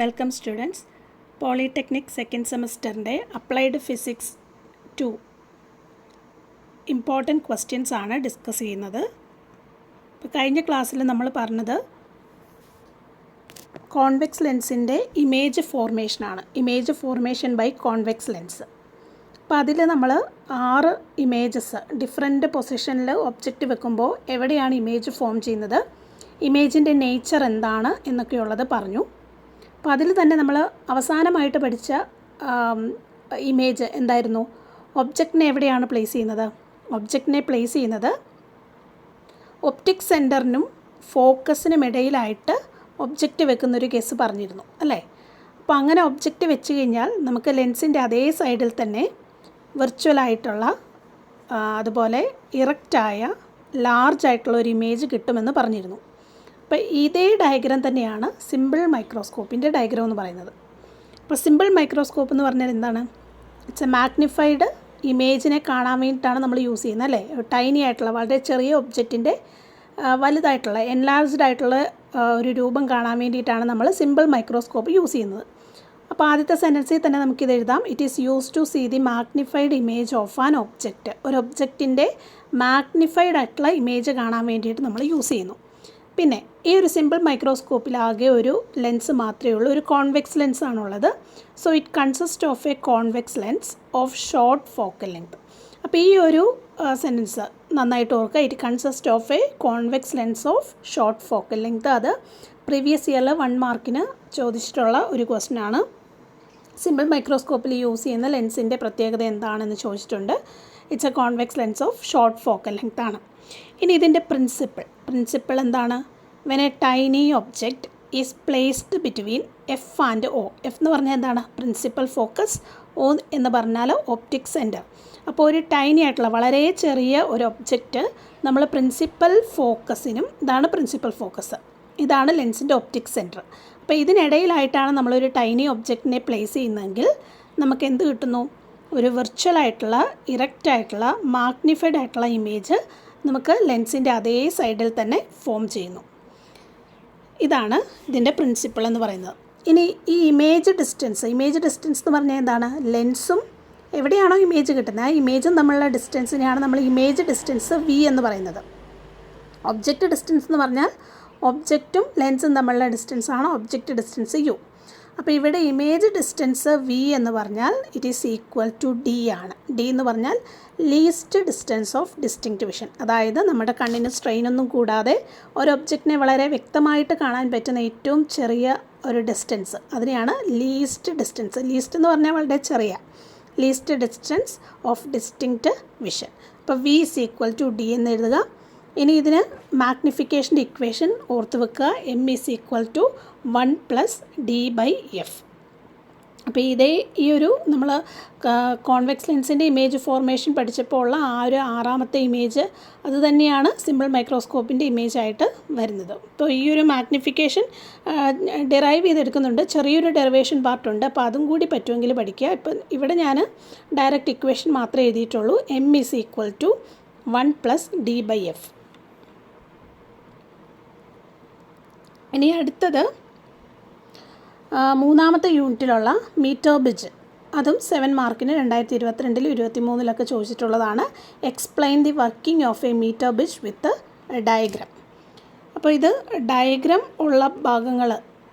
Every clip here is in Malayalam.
Welcome students. പോളിടെക്നിക് സെക്കൻഡ് സെമസ്റ്ററിൻ്റെ അപ്ലൈഡ് ഫിസിക്സ് 2 ഇമ്പോർട്ടൻറ്റ് ക്വസ്റ്റ്യൻസ് ആണ് ഡിസ്കസ് ചെയ്യുന്നത്. ഇപ്പോൾ കഴിഞ്ഞ ക്ലാസ്സിൽ നമ്മൾ പറഞ്ഞത് കോൺവെക്സ് ലെൻസിൻ്റെ ഇമേജ് ഫോർമേഷനാണ്. Image formation by convex lens. അപ്പോൾ അതിൽ നമ്മൾ 6 ഇമേജസ് ഡിഫറെൻറ്റ് പൊസിഷനിൽ ഒബ്ജക്റ്റ് വെക്കുമ്പോൾ എവിടെയാണ് ഇമേജ് ഫോം ചെയ്യുന്നത്, ഇമേജിൻ്റെ നേച്ചർ എന്താണ് എന്നൊക്കെയുള്ളത് പറഞ്ഞു. അപ്പോൾ അതിൽ തന്നെ നമ്മൾ അവസാനമായിട്ട് പഠിച്ച ഇമേജ് എന്തായിരുന്നു? ഒബ്ജക്റ്റിനെ എവിടെയാണ് പ്ലേസ് ചെയ്യുന്നത്? ഒബ്ജക്റ്റിനെ പ്ലേസ് ചെയ്യുന്നത് ഒപ്റ്റിക് സെൻറ്ററിനും ഫോക്കസിനും ഇടയിലായിട്ട് ഒബ്ജക്റ്റ് വെക്കുന്നൊരു കേസ് പറഞ്ഞിരുന്നു അല്ലേ? അപ്പോൾ അങ്ങനെ ഒബ്ജക്റ്റ് വെച്ച് കഴിഞ്ഞാൽ നമുക്ക് ലെൻസിൻ്റെ അതേ സൈഡിൽ തന്നെ വിർച്വലായിട്ടുള്ള അതുപോലെ ഇറക്റ്റായ ലാർജായിട്ടുള്ള ഒരു ഇമേജ് കിട്ടുമെന്ന് പറഞ്ഞിരുന്നു. അപ്പോൾ ഇതേ ഡയഗ്രാം തന്നെയാണ് സിമ്പിൾ മൈക്രോസ്കോപ്പിൻ്റെ ഡയഗ്രാം എന്ന് പറയുന്നത്. അപ്പോൾ സിമ്പിൾ മൈക്രോസ്കോപ്പ് എന്ന് പറഞ്ഞാൽ എന്താണ്? ഇറ്റ്സ് എ മാഗ്നിഫൈഡ് ഇമേജിനെ കാണാൻ വേണ്ടിയിട്ടാണ് നമ്മൾ യൂസ് ചെയ്യുന്നത് അല്ലേ? ടൈനി ആയിട്ടുള്ള വളരെ ചെറിയ ഒബ്ജക്റ്റിൻ്റെ വലുതായിട്ടുള്ള എൻലാർജ്ഡ് ആയിട്ടുള്ള ഒരു രൂപം കാണാൻ വേണ്ടിയിട്ടാണ് നമ്മൾ സിമ്പിൾ മൈക്രോസ്കോപ്പ് യൂസ് ചെയ്യുന്നത്. അപ്പോൾ ആദ്യത്തെ സെൻറ്റൻസിൽ തന്നെ നമുക്കിത് എഴുതാം. It is use to see the magnified image of an object. ഒരു ഒബ്ജക്റ്റിൻ്റെ മാഗ്നിഫൈഡ് ആയിട്ടുള്ള ഇമേജ് കാണാൻ വേണ്ടിയിട്ട് നമ്മൾ യൂസ് ചെയ്യുന്നു. പിന്നെ ഈ ഒരു സിമ്പിൾ മൈക്രോസ്കോപ്പിലാകെ ഒരു ലെൻസ് മാത്രമേ ഉള്ളൂ, ഒരു കോൺവെക്സ് ലെൻസ് ആണുള്ളത്. So it consist of A convex lens of short focal length. അപ്പോൾ ഈ ഒരു സെൻറ്റൻസ് നന്നായിട്ട് ഓർക്കുക. It consist of A convex lens of short focal length. അത് പ്രീവിയസ് ഇയറിൽ 1 മാർക്കിന് ചോദിച്ചിട്ടുള്ള ഒരു ക്വസ്റ്റ്യൻ ആണ്. സിമ്പിൾ മൈക്രോസ്കോപ്പിൽ യൂസ് ചെയ്യുന്ന ലെൻസിൻ്റെ പ്രത്യേകത എന്താണെന്ന് ചോദിച്ചിട്ടുണ്ട്. It's A convex lens of short focal length ആണ്. ഇനി ഇതിൻ്റെ പ്രിൻസിപ്പിൾ എന്താണ്? When A tiny object is placed between F and O. F എന്ന് പറഞ്ഞാൽ എന്താണ്? Principal focus. ഒ എന്ന് പറഞ്ഞാൽ ഒപ്റ്റിക് സെൻറ്റർ. അപ്പോൾ ഒരു ടൈനി ആയിട്ടുള്ള വളരെ ചെറിയ ഒരു ഒബ്ജക്റ്റ് നമ്മൾ പ്രിൻസിപ്പൽ ഫോക്കസിനും, ഇതാണ് പ്രിൻസിപ്പൽ ഫോക്കസ്, ഇതാണ് ലെൻസിൻ്റെ ഒപ്റ്റിക് സെൻറ്റർ. അപ്പോൾ ഇതിനിടയിലായിട്ടാണ് നമ്മളൊരു ടൈനി ഒബ്ജക്റ്റിനെ പ്ലേസ് ചെയ്യുന്നതെങ്കിൽ നമുക്ക് എന്ത് കിട്ടുന്നു? ഒരു വിർച്വലായിട്ടുള്ള ഇറക്റ്റായിട്ടുള്ള മാഗ്നിഫൈഡ് ആയിട്ടുള്ള ഇമേജ് നമുക്ക് ലെൻസിൻ്റെ അതേ സൈഡിൽ തന്നെ ഫോം ചെയ്യുന്നു. ഇതാണ് ഇതിൻ്റെ പ്രിൻസിപ്പിൾ എന്ന് പറയുന്നത്. ഇനി ഈ ഇമേജ് ഡിസ്റ്റൻസ് എന്ന് പറഞ്ഞാൽ എന്താണ്? ലെൻസും എവിടെയാണോ ഇമേജ് കിട്ടുന്നത് ആ ഇമേജും തമ്മിലുള്ള ഡിസ്റ്റൻസിനെയാണ് നമ്മൾ ഇമേജ് ഡിസ്റ്റൻസ് വി എന്ന് പറയുന്നത്. ഒബ്ജക്റ്റ് ഡിസ്റ്റൻസ് എന്ന് പറഞ്ഞാൽ ഒബ്ജക്റ്റും ലെൻസും തമ്മിലുള്ള ഡിസ്റ്റൻസാണ് ഒബ്ജക്റ്റ് ഡിസ്റ്റൻസ് യു. അപ്പോൾ ഇവിടെ ഇമേജ് ഡിസ്റ്റൻസ് വി എന്ന് പറഞ്ഞാൽ it is equal to D ആണ്. ഡി എന്ന് പറഞ്ഞാൽ least distance of distinct vision. അതായത് നമ്മുടെ കണ്ണിന് സ്ട്രെയിനൊന്നും കൂടാതെ ഒരു ഒബ്ജക്റ്റിനെ വളരെ വ്യക്തമായിട്ട് കാണാൻ പറ്റുന്ന ഏറ്റവും ചെറിയ ഒരു ഡിസ്റ്റൻസ്, അതിനെയാണ് ലീസ്റ്റ് ഡിസ്റ്റൻസ്. ലീസ്റ്റ് എന്ന് പറഞ്ഞാൽ വളരെ ചെറിയ, least distance of distinct vision. അപ്പോൾ V is equal to D എന്ന് എഴുതുക. ഇനി ഇതിന് മാഗ്നിഫിക്കേഷൻ്റെ ഇക്വേഷൻ ഓർത്ത് വെക്കുക. M is equal to 1 + d/f. അപ്പോൾ ഈ ഒരു നമ്മൾ കോൺവെക്സ് ലെൻസിൻ്റെ ഇമേജ് ഫോർമേഷൻ പഠിച്ചപ്പോൾ ഉള്ള ആ ഒരു 6ാമത്തെ ഇമേജ് അത് തന്നെയാണ് സിമ്പിൾ മൈക്രോസ്കോപ്പിൻ്റെ ഇമേജായിട്ട് വരുന്നത്. അപ്പോൾ ഈ ഒരു മാഗ്നിഫിക്കേഷൻ ഡിറൈവ് ചെയ്തെടുക്കുന്നുണ്ട്, ചെറിയൊരു ഡെറിവേഷൻ പാർട്ടുണ്ട്. അപ്പോൾ അതും കൂടി പറ്റുമെങ്കിൽ പഠിക്കുക. ഇപ്പം ഇവിടെ ഞാൻ ഡയറക്റ്റ് ഇക്വേഷൻ മാത്രമേ എഴുതിയിട്ടുള്ളൂ. M is equal to 1 + d/f. ഇനി അടുത്തത് 3ാമത്തെ യൂണിറ്റിലുള്ള മീറ്റർ ബിജ്. അതും 7 മാർക്കിന് 2022, 2023 ചോദിച്ചിട്ടുള്ളതാണ്. Explain the working of a metre bridge with diagram. അപ്പോൾ ഇത് ഡയഗ്രാം ഉള്ള ഭാഗങ്ങൾ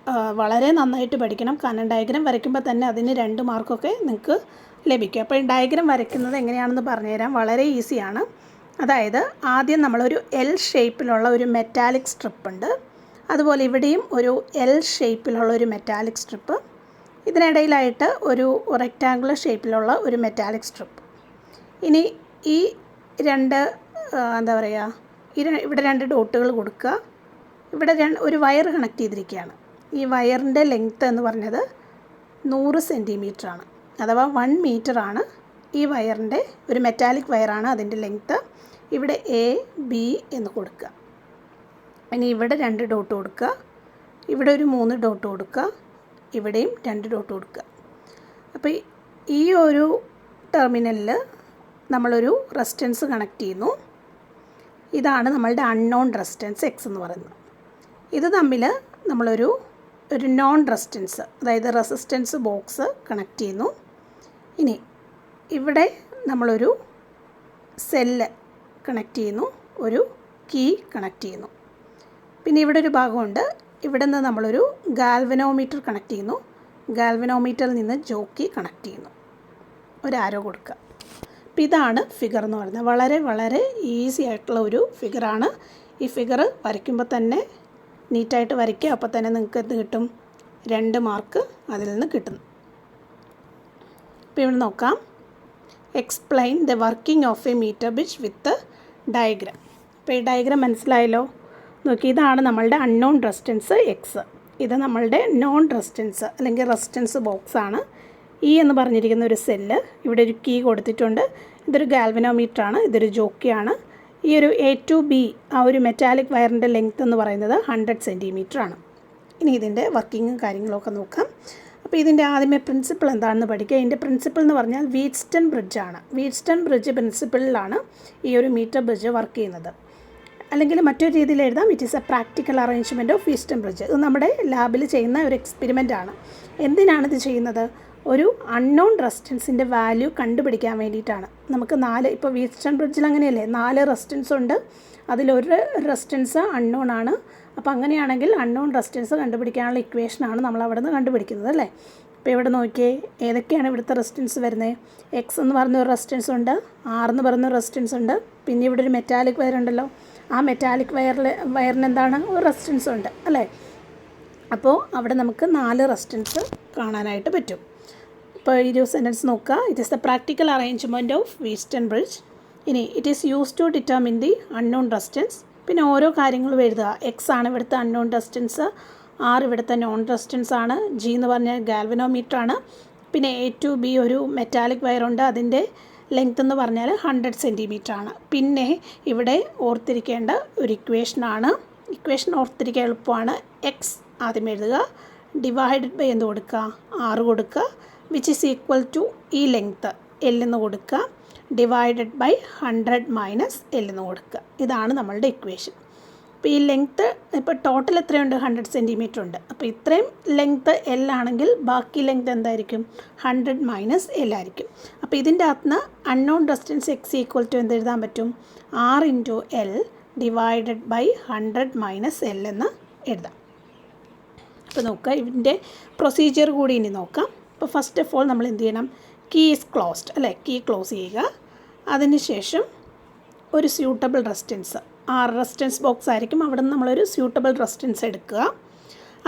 വളരെ നന്നായിട്ട് പഠിക്കണം. കാരണം ഡയഗ്രാം വരയ്ക്കുമ്പോൾ തന്നെ അതിന് 2 മാർക്കൊക്കെ നിങ്ങൾക്ക് ലഭിക്കും. അപ്പോൾ ഈ ഡയഗ്രാം വരയ്ക്കുന്നത് എങ്ങനെയാണെന്ന് പറഞ്ഞുതരാം. വളരെ ഈസിയാണ്. അതായത് ആദ്യം നമ്മളൊരു എൽ ഷേപ്പിലുള്ള ഒരു മെറ്റാലിക് സ്ട്രിപ്പ് ഉണ്ട്. അതുപോലെ ഇവിടെയും ഒരു എൽ ഷേപ്പിലുള്ള ഒരു മെറ്റാലിക് സ്ട്രിപ്പ്, ഇതിനിടയിലായിട്ട് ഒരു റെക്റ്റാങ്കുലർ ഷേപ്പിലുള്ള ഒരു മെറ്റാലിക് സ്ട്രിപ്പ്. ഇനി ഈ രണ്ട് ഇവിടെ 2 ഡോട്ടുകൾ കൊടുക്കുക. ഇവിടെ ഒരു വയർ കണക്ട് ചെയ്തിരിക്കുകയാണ്. ഈ വയറിൻ്റെ ലെങ്ത്ത് എന്ന് പറഞ്ഞത് 100 സെൻറ്റിമീറ്റർ ആണ്, അഥവാ 1 മീറ്റർ ആണ്. ഈ വയറിൻ്റെ ഒരു മെറ്റാലിക് വയറാണ്, അതിൻ്റെ ലെങ്ത്ത്. ഇവിടെ എ ബി എന്ന് കൊടുക്കുക. ഇനി ഇവിടെ 2 ഡോട്ട് കൊടുക്കുക, ഇവിടെ ഒരു 3 ഡോട്ട് കൊടുക്കുക, ഇവിടെയും 2 ഡോട്ട് കൊടുക്കുക. അപ്പോൾ ഈ ഒരു ടെർമിനലിൽ നമ്മളൊരു റെസിസ്റ്റൻസ് കണക്ട് ചെയ്യുന്നു. ഇതാണ് നമ്മളുടെ അൺനോൺ റെസിസ്റ്റൻസ് എക്സ് എന്ന് പറയുന്നത്. ഇത് തമ്മിൽ നമ്മളൊരു ഒരു നോൺ റെസിസ്റ്റൻസ്, അതായത് റെസിസ്റ്റൻസ് ബോക്സ് കണക്ട് ചെയ്യുന്നു. ഇനി ഇവിടെ നമ്മളൊരു സെല്ല് കണക്ട് ചെയ്യുന്നു, ഒരു കീ കണക്ട് ചെയ്യുന്നു. പിന്നെ ഇവിടെ ഒരു ഭാഗമുണ്ട്, ഇവിടെ നിന്ന് നമ്മളൊരു ഗാൽവനോമീറ്റർ കണക്ട് ചെയ്യുന്നു. ഗാൽവനോമീറ്ററിൽ നിന്ന് ജോക്കി കണക്ട് ചെയ്യുന്നു. ഒരു ആരോ കൊടുക്കുക. അപ്പോൾ ഇതാണ് ഫിഗർ എന്ന് പറയുന്നത്. വളരെ വളരെ ഈസി ആയിട്ടുള്ള ഒരു ഫിഗറാണ്. ഈ ഫിഗർ വരയ്ക്കുമ്പോൾ തന്നെ നീറ്റായിട്ട് വരയ്ക്കുക. അപ്പോൾ തന്നെ നിങ്ങൾക്ക് എന്ത് കിട്ടും? 2 മാർക്ക് അതിൽ നിന്ന് കിട്ടുന്നു. അപ്പോൾ ഇവിടെ നോക്കാം. Explain the working of a metre bridge with diagram. അപ്പോൾ ഈ ഡയഗ്രാം മനസ്സിലായല്ലോ? നോക്കി, ഇതാണ് നമ്മളുടെ അൺനോൺ റെസിസ്റ്റൻസ് എക്സ്. ഇത് നമ്മളുടെ നോൺ റെസിസ്റ്റൻസ് അല്ലെങ്കിൽ റെസിസ്റ്റൻസ് ബോക്സാണ്. ഇ എന്ന് പറഞ്ഞിരിക്കുന്ന ഒരു സെല്ല്, ഇവിടെ ഒരു കീ കൊടുത്തിട്ടുണ്ട്. ഇതൊരു ഗാൽവനോമീറ്ററാണ്, ഇതൊരു ജോക്കിയാണ്. ഈ ഒരു എ ടു ബി ആ ഒരു മെറ്റാലിക് വയറിൻ്റെ ലെങ്ത് എന്ന് പറയുന്നത് 100 സെൻറ്റിമീറ്റർ ആണ്. ഇനി ഇതിൻ്റെ വർക്കിങ്ങും കാര്യങ്ങളൊക്കെ നോക്കാം. അപ്പോൾ ഇതിൻ്റെ ആദ്യമേ പ്രിൻസിപ്പിൾ എന്താണെന്ന് പഠിക്കുക. ഇതിൻ്റെ പ്രിൻസിപ്പിൾ എന്ന് പറഞ്ഞാൽ വീറ്റ്സ്റ്റൺ ബ്രിഡ്ജാണ്. വീറ്റ്സ്റ്റൺ ബ്രിഡ്ജ് പ്രിൻസിപ്പിളിലാണ് ഈ ഒരു മീറ്റർ ബ്രിഡ്ജ് വർക്ക് ചെയ്യുന്നത്. അല്ലെങ്കിൽ മറ്റൊരു രീതിയിൽ എഴുതാം, it is a practical arrangement of Wheatstone bridge. ഇത് നമ്മുടെ ലാബിൽ ചെയ്യുന്ന ഒരു എക്സ്പെരിമെൻ്റ് ആണ്. എന്തിനാണിത് ചെയ്യുന്നത്? ഒരു അൺനോൺ റെസിസ്റ്റൻസിൻ്റെ വാല്യൂ കണ്ടുപിടിക്കാൻ വേണ്ടിയിട്ടാണ്. നമുക്ക് 4, ഇപ്പോൾ വീറ്റ്സ്റ്റൺ ബ്രിഡ്ജിൽ അങ്ങനെയല്ലേ, 4 റെസിസ്റ്റൻസ് ഉണ്ട്, അതിലൊരു റെസിസ്റ്റൻസ് അൺനോൺ ആണ്. അപ്പോൾ അങ്ങനെയാണെങ്കിൽ അൺനോൺ റെസിസ്റ്റൻസ് കണ്ടുപിടിക്കാനുള്ള ഇക്വേഷനാണ് നമ്മൾ അവിടെ നിന്ന് കണ്ടുപിടിക്കുന്നത്, അല്ലേ? അപ്പോൾ ഇവിടെ നോക്കിയേ, ഏതൊക്കെയാണ് ഇവിടുത്തെ റെസിസ്റ്റൻസ് വരുന്നത്? എക്സ് എന്ന് പറഞ്ഞൊരു റെസിസ്റ്റൻസ് ഉണ്ട്, ആർ എന്ന് പറഞ്ഞൊരു റെസിസ്റ്റൻസ് ഉണ്ട്, പിന്നെ ഇവിടെ ഒരു മെറ്റാലിക് വയർ ഉണ്ടല്ലോ, ആ മെറ്റാലിക് വയറിന് എന്താണ്? ഒരു റെസിസ്റ്റൻസ് ഉണ്ട്, അല്ലേ? അപ്പോൾ അവിടെ നമുക്ക് 4 റെസിസ്റ്റൻസ് കാണാനായിട്ട് പറ്റും. ഇപ്പോൾ ഈ ഒരു സെൻറ്റൻസ് നോക്കുക. It is the practical arrangement of Wheatstone bridge. ഇനി it is use to determine the unknown resistance. പിന്നെ ഓരോ കാര്യങ്ങളും എഴുതുക. എക്സ് ആണ് ഇവിടുത്തെ അൺനോൺ റെസിസ്റ്റൻസ്, ആർ ഇവിടുത്തെ നോൺ റെസിസ്റ്റൻസ് ആണ്, ജി എന്ന് പറഞ്ഞാൽ ഗാൽവനോമീറ്റർ ആണ്, പിന്നെ എ ടു ബി ഒരു മെറ്റാലിക് വയറുണ്ട്, അതിൻ്റെ ലെങ്ത് എന്ന് പറഞ്ഞാൽ 100 സെൻറ്റിമീറ്റർ ആണ്. പിന്നെ ഇവിടെ ഓർത്തിരിക്കേണ്ട ഒരു ഇക്വേഷനാണ്. ഇക്വേഷൻ ഓർത്തിരിക്കാൻ എളുപ്പമാണ്. എക്സ് ആദ്യം എഴുതുക, ഡിവൈഡഡ് ബൈ എന്ത് കൊടുക്കുക? 6 കൊടുക്കുക, വിച്ച് ഈസ് ഈക്വൽ ടു ഈ ലെങ്ത്ത് എൽ എന്ന് കൊടുക്കുക, ഡിവൈഡഡ് ബൈ 100 മൈനസ് എൽ എന്ന് കൊടുക്കുക. ഇതാണ് നമ്മളുടെ ഇക്വേഷൻ. അപ്പോൾ ഈ ലെങ്ത്ത് ഇപ്പോൾ ടോട്ടൽ എത്രയുണ്ട്? 100 സെൻറ്റിമീറ്റർ ഉണ്ട്. അപ്പോൾ ഇത്രയും ലെങ്ത്ത് എൽ ആണെങ്കിൽ ബാക്കി ലെങ്ത്ത് എന്തായിരിക്കും? 100 മൈനസ് എൽ ആയിരിക്കും. അപ്പോൾ ഇതിൻ്റെ അകത്തുനിന്ന് unknown resistance X equal to എന്ത് എഴുതാൻ പറ്റും? 6 into L divided by 100 minus L എന്ന് എഴുതാം. അപ്പോൾ നോക്കുക, ഇതിൻ്റെ പ്രൊസീജിയർ കൂടി ഇനി നോക്കാം. അപ്പോൾ ഫസ്റ്റ് ഓഫ് ഓൾ നമ്മൾ എന്ത് ചെയ്യണം? കീ ഈസ് ക്ലോസ്ഡ്, അല്ലേ? കീ ക്ലോസ് ചെയ്യുക. അതിനുശേഷം ഒരു സ്യൂട്ടബിൾ റെസിസ്റ്റൻസ്, റെസിസ്റ്റൻസ് ബോക്സ് ആയിരിക്കും, അവിടെ നിന്ന് നമ്മളൊരു സ്യൂട്ടബിൾ റെസിസ്റ്റൻസ് എടുക്കുക.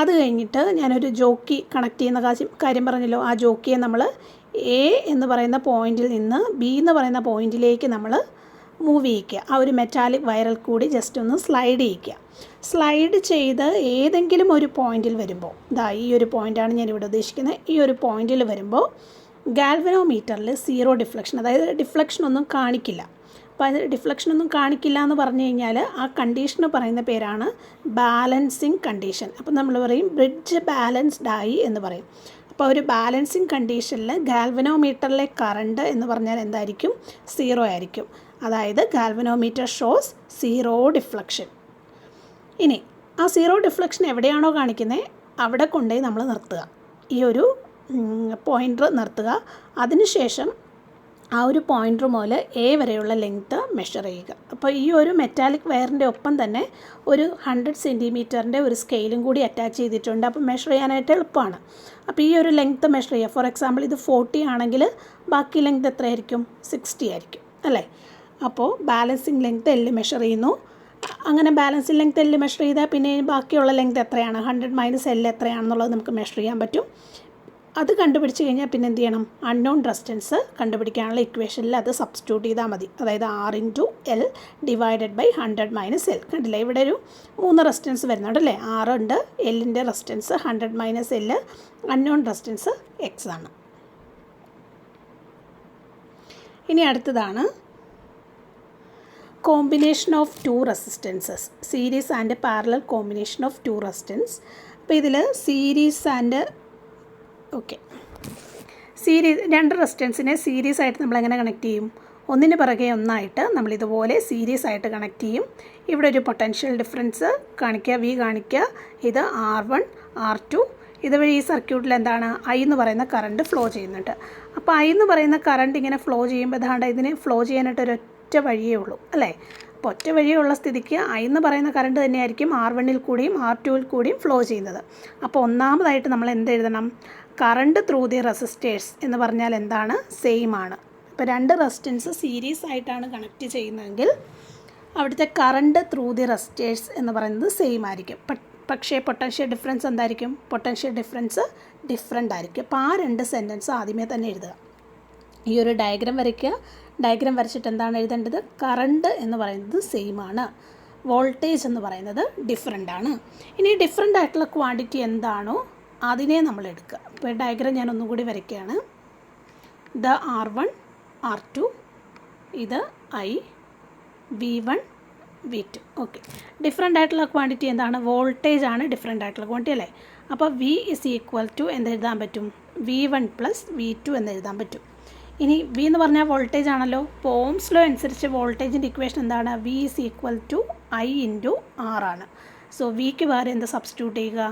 അത് കഴിഞ്ഞിട്ട് ഞാനൊരു ജോക്കി കണക്ട് ചെയ്യുന്ന കാര്യം പറഞ്ഞല്ലോ, ആ ജോക്കിയെ നമ്മൾ എ എന്ന് പറയുന്ന പോയിന്റിൽ നിന്ന് ബി എന്ന് പറയുന്ന പോയിന്റിലേക്ക് നമ്മൾ മൂവ് ചെയ്യിക്കുക. ആ ഒരു മെറ്റാലിക് വയറിൽ കൂടി ജസ്റ്റ് ഒന്ന് സ്ലൈഡ് ചെയ്യിക്കുക. സ്ലൈഡ് ചെയ്ത് ഏതെങ്കിലും ഒരു പോയിന്റിൽ വരുമ്പോൾ, ഈ ഒരു പോയിൻ്റാണ് ഞാനിവിടെ ഉദ്ദേശിക്കുന്നത്, ഈ ഒരു പോയിന്റിൽ വരുമ്പോൾ ഗാൽവനോമീറ്ററിൽ 0 ഡിഫ്ലക്ഷൻ, അതായത് ഡിഫ്ലക്ഷൻ ഒന്നും കാണിക്കില്ല. അപ്പോൾ അത് ഡിഫ്ലക്ഷൻ ഒന്നും കാണിക്കില്ല എന്ന് പറഞ്ഞു കഴിഞ്ഞാൽ ആ കണ്ടീഷന് പറയുന്ന പേരാണ് ബാലൻസിങ് കണ്ടീഷൻ. അപ്പോൾ നമ്മൾ പറയും ബ്രിഡ്ജ് ബാലൻസ്ഡ് ആയി എന്ന് പറയും. അപ്പോൾ ഒരു ബാലൻസിങ് കണ്ടീഷനിൽ ഗാൽവനോമീറ്ററിലെ കറണ്ട് എന്ന് പറഞ്ഞാൽ എന്തായിരിക്കും? 0 ആയിരിക്കും. അതായത് ഗാൽവനോമീറ്റർ ഷോസ് 0 ഡിഫ്ലക്ഷൻ. ഇനി ആ 0 ഡിഫ്ലക്ഷൻ എവിടെയാണോ കാണിക്കുന്നത് അവിടെ കൊണ്ടുപോയി നമ്മൾ നിർത്തുക, ഈ ഒരു പോയിൻ്റർ നിർത്തുക. അതിനുശേഷം ആ ഒരു പോയിൻ്റർ മുതൽ എ വരെയുള്ള ലെങ്ത്ത് മെഷർ ചെയ്യുക. അപ്പോൾ ഈ ഒരു മെറ്റാലിക് വയറിൻ്റെ ഒപ്പം തന്നെ ഒരു 100 സെൻറ്റിമീറ്ററിൻ്റെ ഒരു സ്കെയിലും കൂടി അറ്റാച്ച് ചെയ്തിട്ടുണ്ട്. അപ്പോൾ മെഷർ ചെയ്യാനായിട്ട് എളുപ്പമാണ്. അപ്പോൾ ഈ ഒരു ലെങ്ത്ത് മെഷർ ചെയ്യുക. ഫോർ എക്സാമ്പിൾ ഇത് 40 ആണെങ്കിൽ ബാക്കി ലെങ്ത്ത് എത്രയായിരിക്കും? 60 ആയിരിക്കും, അല്ലേ? അപ്പോൾ ബാലൻസിങ് ലെങ്ത്ത് എല്ല് മെഷർ ചെയ്യുന്നു. അങ്ങനെ ബാലൻസിങ് ലെങ്ത്ത് എല്ല് മെഷർ ചെയ്താൽ പിന്നെ ബാക്കിയുള്ള ലെങ്ത്ത് എത്രയാണ്? 100 മൈനസ് എല്ല് എത്രയാണെന്നുള്ളത് നമുക്ക് മെഷർ ചെയ്യാൻ പറ്റും. അത് കണ്ടുപിടിച്ച് കഴിഞ്ഞാൽ പിന്നെ എന്ത് ചെയ്യണം? അൺനോൺ റെസിസ്റ്റൻസ് കണ്ടുപിടിക്കാനുള്ള ഇക്വേഷനിൽ അത് സബ്സ്റ്റിറ്റ്യൂട്ട് ചെയ്താൽ മതി. അതായത് 6 into L divided by 100 minus L. കണ്ടില്ലേ, ഇവിടെ ഒരു 3 റെസിസ്റ്റൻസ് വരുന്നുണ്ട്, അല്ലേ? 6 ഉണ്ട്, എല്ലിൻ്റെ റെസിസ്റ്റൻസ് 100 മൈനസ് എല്ല്, അൺനോൺ റെസിസ്റ്റൻസ് എക്സ് ആണ്. ഇനി അടുത്തതാണ് combination of 2 resistances, series and parallel combination of 2 resistance. അപ്പോൾ ഇതിൽ സീരീസ് ആൻഡ് സീരീസ് 2 റെസിസ്റ്റൻസിനെ സീരീസ് ആയിട്ട് നമ്മളെങ്ങനെ കണക്ട് ചെയ്യും? ഒന്നിന് പിറകെ ഒന്നായിട്ട് നമ്മളിതുപോലെ സീരീസ് ആയിട്ട് കണക്ട് ചെയ്യും. ഇവിടെ ഒരു പൊട്ടൻഷ്യൽ ഡിഫറൻസ് കാണിക്കുക, വി കാണിക്കുക. ഇത് R1, R2. ഇതുവഴി ഈ സർക്യൂട്ടിൽ എന്താണ് I എന്ന് പറയുന്ന കറണ്ട് ഫ്ലോ ചെയ്യുന്നുണ്ട്. അപ്പോൾ I എന്ന് പറയുന്ന കറണ്ട് ഇങ്ങനെ ഫ്ലോ ചെയ്യുമ്പോൾ ഇതാണ്ട് ഇതിന് ഫ്ലോ ചെയ്യാനായിട്ട് ഒരൊറ്റ വഴിയേ ഉള്ളൂ അല്ലേ. അപ്പോൾ ഒറ്റ വഴിയുള്ള സ്ഥിതിക്ക് I എന്ന് പറയുന്ന കറണ്ട് തന്നെയായിരിക്കും R1-ൽ കൂടിയും R2-ൽ കൂടിയും ഫ്ലോ ചെയ്യുന്നത്. അപ്പോൾ ഒന്നാമതായിട്ട് നമ്മൾ എന്ത് എഴുതണം? കറണ്ട് ത്രൂ ദി റെസിസ്റ്റേഴ്സ് എന്ന് പറഞ്ഞാൽ എന്താണ്? സെയിം ആണ്. ഇപ്പോൾ രണ്ട് റെസിസ്റ്റൻസ് സീരീസ് ആയിട്ടാണ് കണക്ട് ചെയ്യുന്നതെങ്കിൽ അവിടുത്തെ കറണ്ട് ത്രൂ ദി റെസിസ്റ്റേഴ്സ് എന്ന് പറയുന്നത് സെയിം ആയിരിക്കും. പക്ഷേ പൊട്ടൻഷ്യൽ ഡിഫറൻസ് എന്തായിരിക്കും? പൊട്ടൻഷ്യൽ ഡിഫറൻസ് ഡിഫറെൻ്റ് ആയിരിക്കും. അപ്പോൾ ആ രണ്ട് സെൻറ്റൻസ് ആദ്യമേ തന്നെ എഴുതുക. ഈ ഒരു ഡയഗ്രാം വരയ്ക്കുക. ഡയഗ്രാം വരച്ചിട്ട് എന്താണ് എഴുതേണ്ടത്? കറണ്ട് എന്ന് പറയുന്നത് സെയിം ആണ്, വോൾട്ടേജ് എന്ന് പറയുന്നത് ഡിഫറെൻ്റ് ആണ്. ഇനി ഡിഫറെൻ്റ് ആയിട്ടുള്ള ക്വാണ്ടിറ്റി എന്താണോ അതിനെ നമ്മൾ എടുക്കുക. അപ്പോൾ ഡയഗ്രാം ഞാൻ ഒന്നും കൂടി വരയ്ക്കുകയാണ്. ഇത് R1 R2, ഇത് I, V1 V2. Okay, different ആയിട്ടുള്ള ക്വാണ്ടിറ്റി എന്താണ്? വോൾട്ടേജ് ആണ് ഡിഫറെൻ്റ് ആയിട്ടുള്ള ക്വാണ്ടിറ്റി അല്ലേ. അപ്പോൾ V ഇസ് ഈക്വൽ ടു എന്ത് എഴുതാൻ പറ്റും? V1 പ്ലസ് V2 എന്ന് എഴുതാൻ പറ്റും. ഇനി V എന്ന് പറഞ്ഞാൽ വോൾട്ടേജ് ആണല്ലോ. അപ്പോൾ ഓംസ് ലോ അനുസരിച്ച് വോൾട്ടേജിൻ്റെ ഇക്വേഷൻ എന്താണ്? V is equal to I into R ആണ്. സോ Vക്ക് പകരം എന്ത് സബ്സ്റ്റിറ്റ്യൂട്ട് ചെയ്യുക?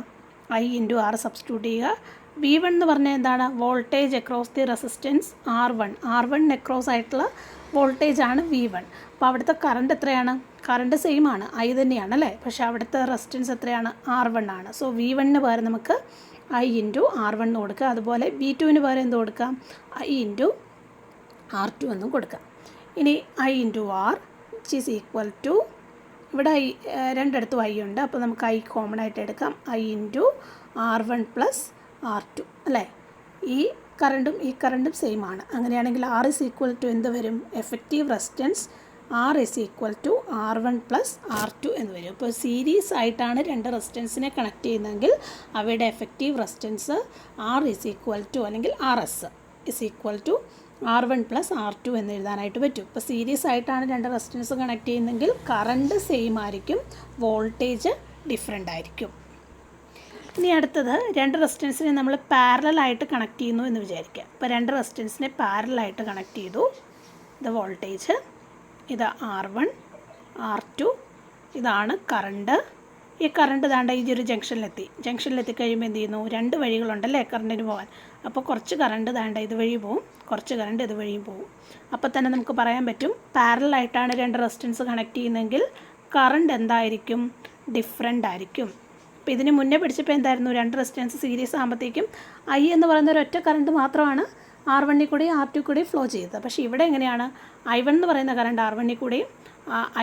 I ഇൻറ്റു R സബ്സ്റ്റിറ്റ്യൂട്ട് ചെയ്യുക. V1 എന്ന് പറഞ്ഞാൽ എന്താണ്? Voltage across the resistance R1 across ആയിട്ടുള്ള വോൾട്ടേജ് ആണ് V1. അപ്പോൾ അവിടുത്തെ കറണ്ട് എത്രയാണ്? കറണ്ട് സെയിം ആണ്, I തന്നെയാണ് അല്ലേ. പക്ഷേ അവിടുത്തെ റെസിസ്റ്റൻസ് എത്രയാണ്? R1 ആണ്. സോ V1-ന് പകരം നമുക്ക് I ഇൻറ്റു R1 എന്ന് കൊടുക്കുക. അതുപോലെ V2-ന് പകരം എന്ത് കൊടുക്കാം? I ഇൻറ്റു R2 എന്നും കൊടുക്കാം. ഇനി I into R which is equal to, ഇവിടെ രണ്ടിടത്തും I ഉണ്ട്, അപ്പോൾ നമുക്ക് I കോമൺ ആയിട്ട് എടുക്കാം. I into R1 plus R2 അല്ലേ. ഈ കറണ്ടും സെയിം ആണ്. അങ്ങനെയാണെങ്കിൽ R ഇസ് ഈക്വൽ ടു എന്ത് വരും? Effective resistance R is equal to R1 plus R2 എന്ന് വരും. ഇപ്പോൾ സീരീസ് ആയിട്ടാണ് രണ്ട് റെസിസ്റ്റൻസിനെ കണക്ട് ചെയ്യുന്നതെങ്കിൽ അവയുടെ effective resistance R is equal to അല്ലെങ്കിൽ RS is equal to R1 plus R2 എന്ന് എഴുതാനായിട്ട് പറ്റും. ഇപ്പോൾ സീരീസ് ആയിട്ടാണ് രണ്ട് റെസിസ്റ്റൻസ് കണക്ട് ചെയ്യുന്നതെങ്കിൽ കറണ്ട് സെയിം ആയിരിക്കും, വോൾട്ടേജ് ഡിഫറെൻ്റ് ആയിരിക്കും. ഇനി അടുത്തത് രണ്ട് റെസിസ്റ്റൻസിനെ നമ്മൾ പാരലായിട്ട് കണക്ട് ചെയ്യുന്നു എന്ന് വിചാരിക്കുക. അപ്പോൾ രണ്ട് റെസിസ്റ്റൻസിനെ പാരലായിട്ട് കണക്ട് ചെയ്തു. ഇത് വോൾട്ടേജ്, ഇത് R1 R2, ഇതാണ് കറണ്ട്. ഈ കറണ്ട് ദാണ്ട ഈ ഒരു ജംഗ്ഷനിലെത്തി കഴിയുമ്പോൾ എന്ത് ചെയ്യുന്നു? രണ്ട് വഴികളുണ്ടല്ലേ കറണ്ടിന് പോകാൻ. അപ്പോൾ കുറച്ച് കറണ്ട് ദാണ്ട ഇതുവഴി പോവും, കുറച്ച് കറണ്ട് ഇതുവഴിയും പോവും. അപ്പോൾ തന്നെ നമുക്ക് പറയാൻ പറ്റും പാരലായിട്ടാണ് രണ്ട് റെസിസ്റ്റൻസ് കണക്ട് ചെയ്യുന്നതെങ്കിൽ കറണ്ട് എന്തായിരിക്കും? ഡിഫറെൻ്റ് ആയിരിക്കും. അപ്പോൾ ഇതിന് മുന്നേ പഠിച്ചപ്പോൾ എന്തായിരുന്നു? രണ്ട് റെസിസ്റ്റൻസ് സീരീസ് ആകുമ്പോഴത്തേക്കും I എന്ന് പറയുന്ന ഒരൊറ്റ കറണ്ട് മാത്രമാണ് R1-ൽ കൂടി R2 കൂടി ഫ്ലോ ചെയ്തത്. പക്ഷേ ഇവിടെ എങ്ങനെയാണ്? I1 എന്ന് പറയുന്ന കറണ്ട് R1-ൽ കൂടിയും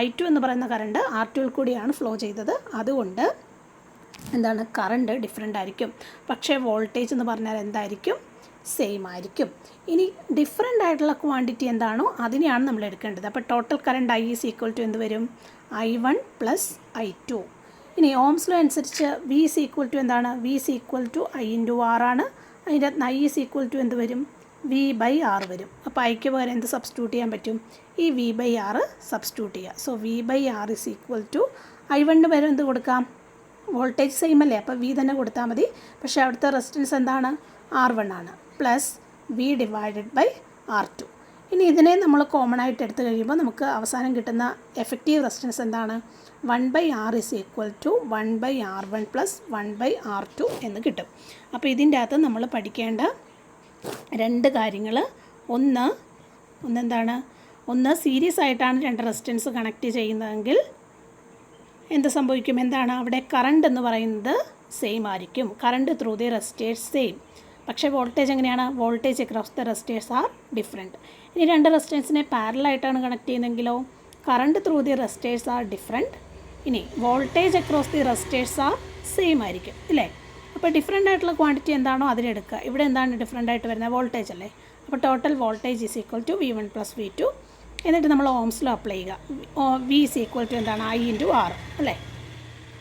I2 എന്ന് പറയുന്ന കറണ്ട് R2-ൽ കൂടിയാണ് ഫ്ലോ ചെയ്തത്. അതുകൊണ്ട് എന്താണ്? കറണ്ട് ഡിഫറെൻ്റ് ആയിരിക്കും. പക്ഷേ വോൾട്ടേജ് എന്ന് പറഞ്ഞാൽ എന്തായിരിക്കും? സെയിം ആയിരിക്കും. ഇനി ഡിഫറെൻ്റ് ആയിട്ടുള്ള ക്വാണ്ടിറ്റി എന്താണോ അതിനെയാണ് നമ്മൾ എടുക്കേണ്ടത്. അപ്പോൾ total current I is equal to എന്ത് വരും? I1 plus I2. ഇനി ഓംസ് ലോ അനുസരിച്ച് V ഈസ് ഈക്വൽ ടു എന്താണ്? V is equal to I into R ആണ്. അതിൻ്റെ I ഈസ് ഈക്വൽ ടു എന്ത് വരും? V ബൈ R വരും. അപ്പോൾ Iക്ക് പകരം എന്ത് സബ്സ്റ്റിറ്റ്യൂട്ട് ചെയ്യാൻ പറ്റും? ഈ V ബൈ R സബ്സ്റ്റിറ്റ്യൂട്ട് ചെയ്യുക. So V by R is equal to I1-ന് പകരം എന്ത് കൊടുക്കാം? വോൾട്ടേജ് സെയിം അല്ലേ, അപ്പോൾ V തന്നെ കൊടുത്താൽ മതി. പക്ഷേ അവിടുത്തെ റെസിസ്റ്റൻസ് എന്താണ്? R1 ആണ്, plus V divided by R2. ഇനി ഇതിനെ നമ്മൾ കോമൺ ആയിട്ട് എടുത്തു കഴിയുമ്പോൾ നമുക്ക് അവസാനം കിട്ടുന്ന എഫക്റ്റീവ് റെസിസ്റ്റൻസ് എന്താണ്? 1/R is equal to 1/R1 plus 1/R2 എന്ന് കിട്ടും. അപ്പോൾ ഇതിൻ്റെ അകത്ത് നമ്മൾ പഠിക്കേണ്ട രണ്ട് കാര്യങ്ങൾ, ഒന്ന് സീരീസ് ആയിട്ടാണ് രണ്ട് റെസിസ്റ്റൻസ് കണക്ട് ചെയ്യുന്നതെങ്കിൽ എന്ത് സംഭവിക്കും? എന്താണ്? അവിടെ കറണ്ട് എന്ന് പറയുന്നത് സെയിം ആയിരിക്കും, current through the resistors same. പക്ഷേ വോൾട്ടേജ് എങ്ങനെയാണ്? Voltage across the resistors are different. ഇനി രണ്ട് റെസിസ്റ്റൻസിനെ പാരലായിട്ടാണ് കണക്ട് ചെയ്യുന്നതെങ്കിലോ current through the resistors are different. ഇനി voltage across the resistors are same ആയിരിക്കും അല്ലേ. അപ്പോൾ ഡിഫറെൻ്റ് ആയിട്ടുള്ള ക്വാണ്ടിറ്റി എന്താണോ അതിനെടുക്കുക. ഇവിടെ എന്താണ് ഡിഫറെൻ്റ് ആയിട്ട് വരുന്നത്? വോൾട്ടേജ് അല്ലേ. അപ്പോൾ total voltage is equal to V1 plus V2. എന്നിട്ട് നമ്മൾ ഓംസ് ലോ അപ്ലൈ ചെയ്യുക. V ഈസ് ഈക്വൽ ടു എന്താണ്? I ഇൻറ്റു R അല്ലേ.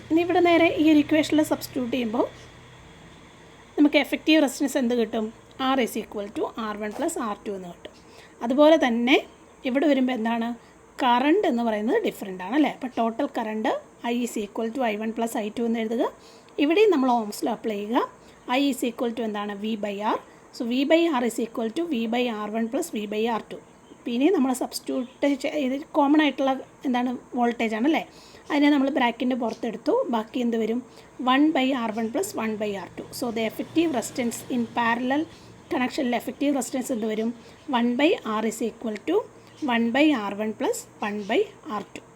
ഇനി ഇവിടെ നേരെ ഈ ഒരു ഇക്വേഷനിൽ സബ്സ്റ്റിറ്റ്യൂട്ട് ചെയ്യുമ്പോൾ നമുക്ക് എഫക്റ്റീവ് റെസിസ്റ്റൻസ് എന്ത് കിട്ടും? R is equal to R1 plus R2 എന്ന് കിട്ടും. അതുപോലെ തന്നെ ഇവിടെ വരുമ്പോൾ എന്താണ്? കറണ്ട് എന്ന് പറയുന്നത് ഡിഫറെൻ്റ് ആണ് അല്ലേ. അപ്പോൾ total current I is equal to I1 plus I2 എന്ന് എഴുതുക. ഇവിടെയും നമ്മൾ ഓംസ് ലോ അപ്ലൈ ചെയ്യുക. I ഈസ് ഈക്വൽ ടു എന്താണ്? V by R. So V by R is equal to V by R1 plus V by R2. പിന്നെ നമ്മൾ സബ്സ്റ്റിറ്റ്യൂട്ട് ഇത് കോമൺ ആയിട്ടുള്ള എന്താണ്? വോൾട്ടേജ് ആണല്ലേ. അതിനെ നമ്മൾ ബ്രാക്കറ്റിൻ്റെ പുറത്തെടുത്തു. ബാക്കി എന്ത് വരും? 1/R1 + 1/R2. So the effective resistance in parallel കണക്ഷനിൽ എഫക്റ്റീവ് റെസിസ്റ്റൻസ് എന്ത് വരും? 1/R = 1/R1 + 1/R2.